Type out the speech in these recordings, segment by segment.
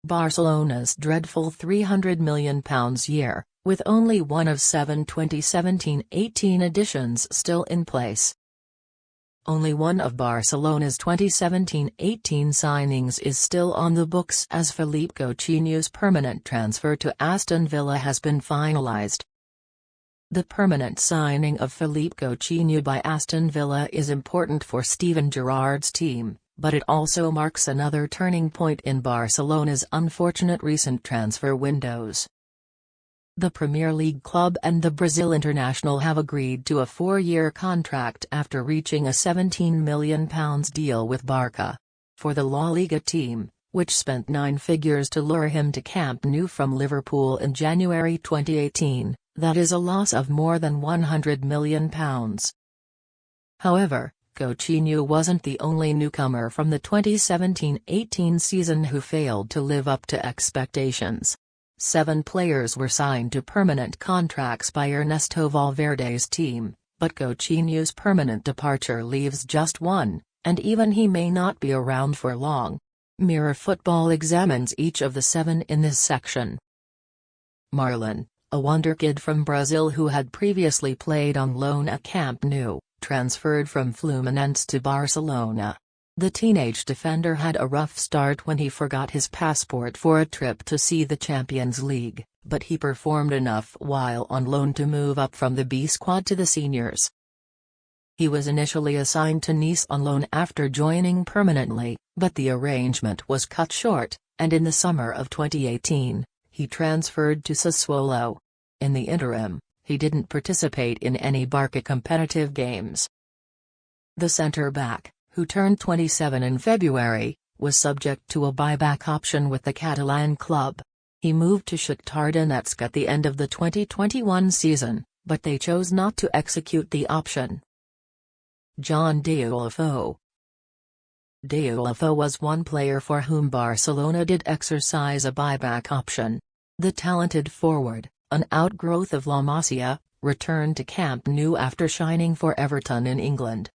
Barcelona's dreadful £300 million year, with only one of 7 2017-18 editions still in place. Only one of Barcelona's 2017-18 signings is still on the books, as Philippe Coutinho's permanent transfer to Aston Villa has been finalised. The permanent signing of Philippe Coutinho by Aston Villa is important for Steven Gerrard's team, but it also marks another turning point in Barcelona's unfortunate recent transfer windows. The Premier League club and the Brazil international have agreed to a 4-year contract after reaching a £17 million deal with Barca. For the La Liga team, which spent 9 figures to lure him to Camp Nou from Liverpool in January 2018, that is a loss of more than £100 million. However, Coutinho wasn't the only newcomer from the 2017-18 season who failed to live up to expectations. 7 players were signed to permanent contracts by Ernesto Valverde's team, but Coutinho's permanent departure leaves just one, and even he may not be around for long. Mirror Football examines each of the 7 in this section. Marlon, a wonder kid from Brazil who had previously played on loan at Camp Nou, transferred from Fluminense to Barcelona. The teenage defender had a rough start when he forgot his passport for a trip to see the Champions League, but he performed enough while on loan to move up from the B squad to the seniors. He was initially assigned to Nice on loan after joining permanently, but the arrangement was cut short, and in the summer of 2018, he transferred to Sassuolo. In the interim, he didn't participate in any Barca competitive games. The centre-back, who turned 27 in February, was subject to a buyback option with the Catalan club. He moved to Shakhtar Donetsk at the end of the 2021 season, but they chose not to execute the option. John Deulofeu. Deulofeu was one player for whom Barcelona did exercise a buyback option. The talented forward, an outgrowth of La Masia, returned to Camp Nou after shining for Everton in England.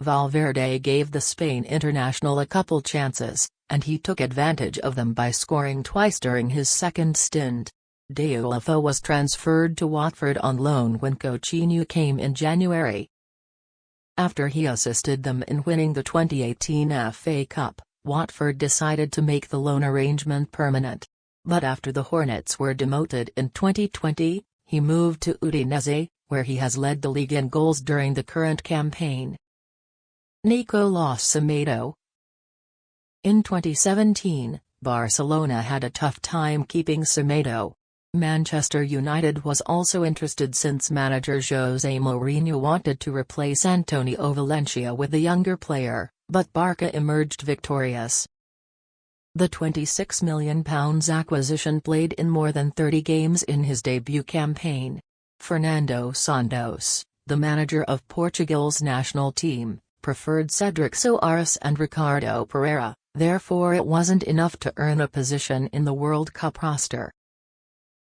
Valverde gave the Spain international a couple chances, and he took advantage of them by scoring twice during his second stint. Deulofeu was transferred to Watford on loan when Coutinho came in January. After he assisted them in winning the 2018 FA Cup, Watford decided to make the loan arrangement permanent. But after the Hornets were demoted in 2020, he moved to Udinese, where he has led the league in goals during the current campaign. Nicolas Semedo. In 2017, Barcelona had a tough time keeping Semedo. Manchester United was also interested since manager José Mourinho wanted to replace Antonio Valencia with the younger player, but Barca emerged victorious. The £26 million acquisition played in more than 30 games in his debut campaign. Fernando Santos, the manager of Portugal's national team, preferred Cédric Soares and Ricardo Pereira, therefore it wasn't enough to earn a position in the World Cup roster.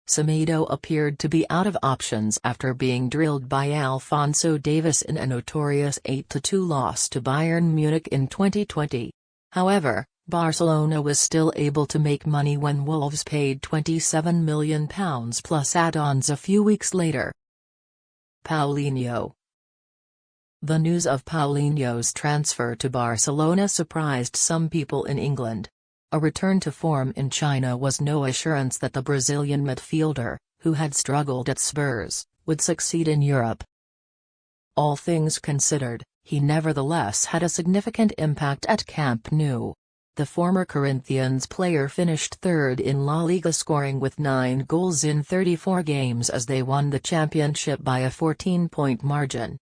Semedo appeared to be out of options after being drilled by Alphonso Davies in a notorious 8-2 loss to Bayern Munich in 2020. However, Barcelona was still able to make money when Wolves paid £27 million plus add-ons a few weeks later. Paulinho. The news of Paulinho's transfer to Barcelona surprised some people in England. A return to form in China was no assurance that the Brazilian midfielder, who had struggled at Spurs, would succeed in Europe. All things considered, he nevertheless had a significant impact at Camp Nou. The former Corinthians player finished third in La Liga, scoring with 9 goals in 34 games as they won the championship by a 14-point margin.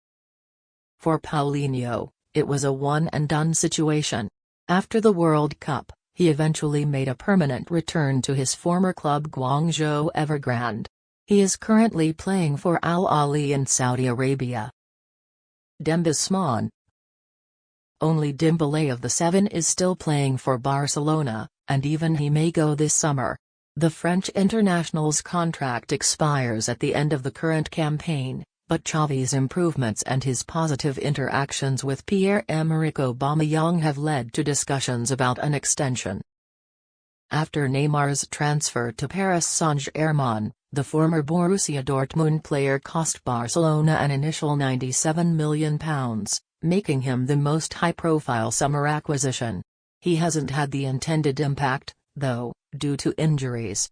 For Paulinho, it was a one-and-done situation. After the World Cup, he eventually made a permanent return to his former club Guangzhou Evergrande. He is currently playing for Al Ahly in Saudi Arabia. Dembélé. Only Dembélé of the 7 is still playing for Barcelona, and even he may go this summer. The French international's contract expires at the end of the current campaign, but Xavi's improvements and his positive interactions with Pierre-Emerick Aubameyang have led to discussions about an extension. After Neymar's transfer to Paris Saint-Germain, the former Borussia Dortmund player cost Barcelona an initial £97 million, making him the most high-profile summer acquisition. He hasn't had the intended impact, though, due to injuries.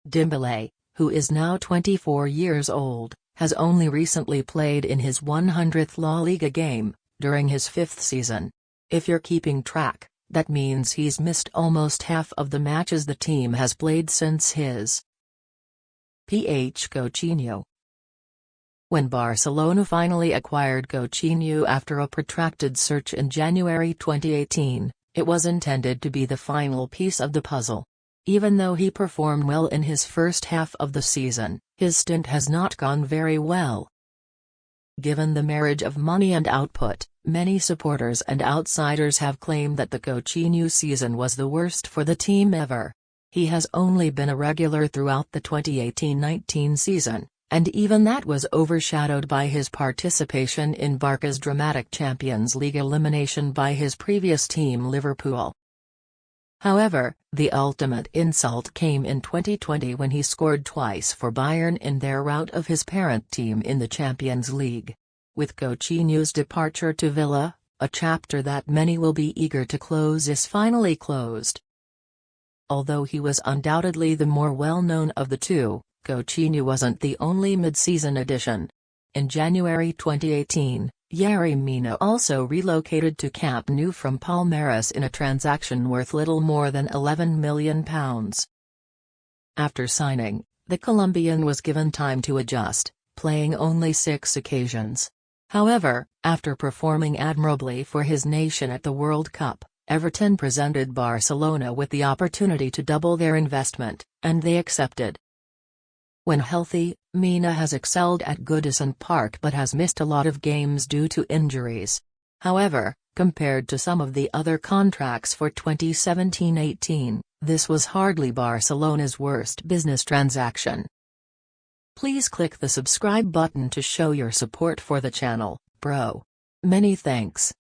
Dembélé, who is now 24 years old, has only recently played in his 100th La Liga game, during his 5th season. If you're keeping track, that means he's missed almost half of the matches the team has played since his Coutinho. When Barcelona finally acquired Coutinho after a protracted search in January 2018, it was intended to be the final piece of the puzzle. Even though he performed well in his first half of the season, his stint has not gone very well. Given the marriage of money and output, many supporters and outsiders have claimed that the Coutinho season was the worst for the team ever. He has only been a regular throughout the 2018-19 season, and even that was overshadowed by his participation in Barca's dramatic Champions League elimination by his previous team Liverpool. However, the ultimate insult came in 2020 when he scored twice for Bayern in their rout of his parent team in the Champions League. With Coutinho's departure to Villa, a chapter that many will be eager to close is finally closed. Although he was undoubtedly the more well-known of the two, Coutinho wasn't the only mid-season addition. In January 2018, Yerry Mina also relocated to Camp Nou from Palmeiras in a transaction worth little more than £11 million. After signing, the Colombian was given time to adjust, playing only 6 occasions. However, after performing admirably for his nation at the World Cup, Everton presented Barcelona with the opportunity to double their investment, and they accepted. When healthy, Mina has excelled at Goodison Park but has missed a lot of games due to injuries. However, compared to some of the other contracts for 2017-18, this was hardly Barcelona's worst business transaction. Please click the subscribe button to show your support for the channel, bro. Many thanks.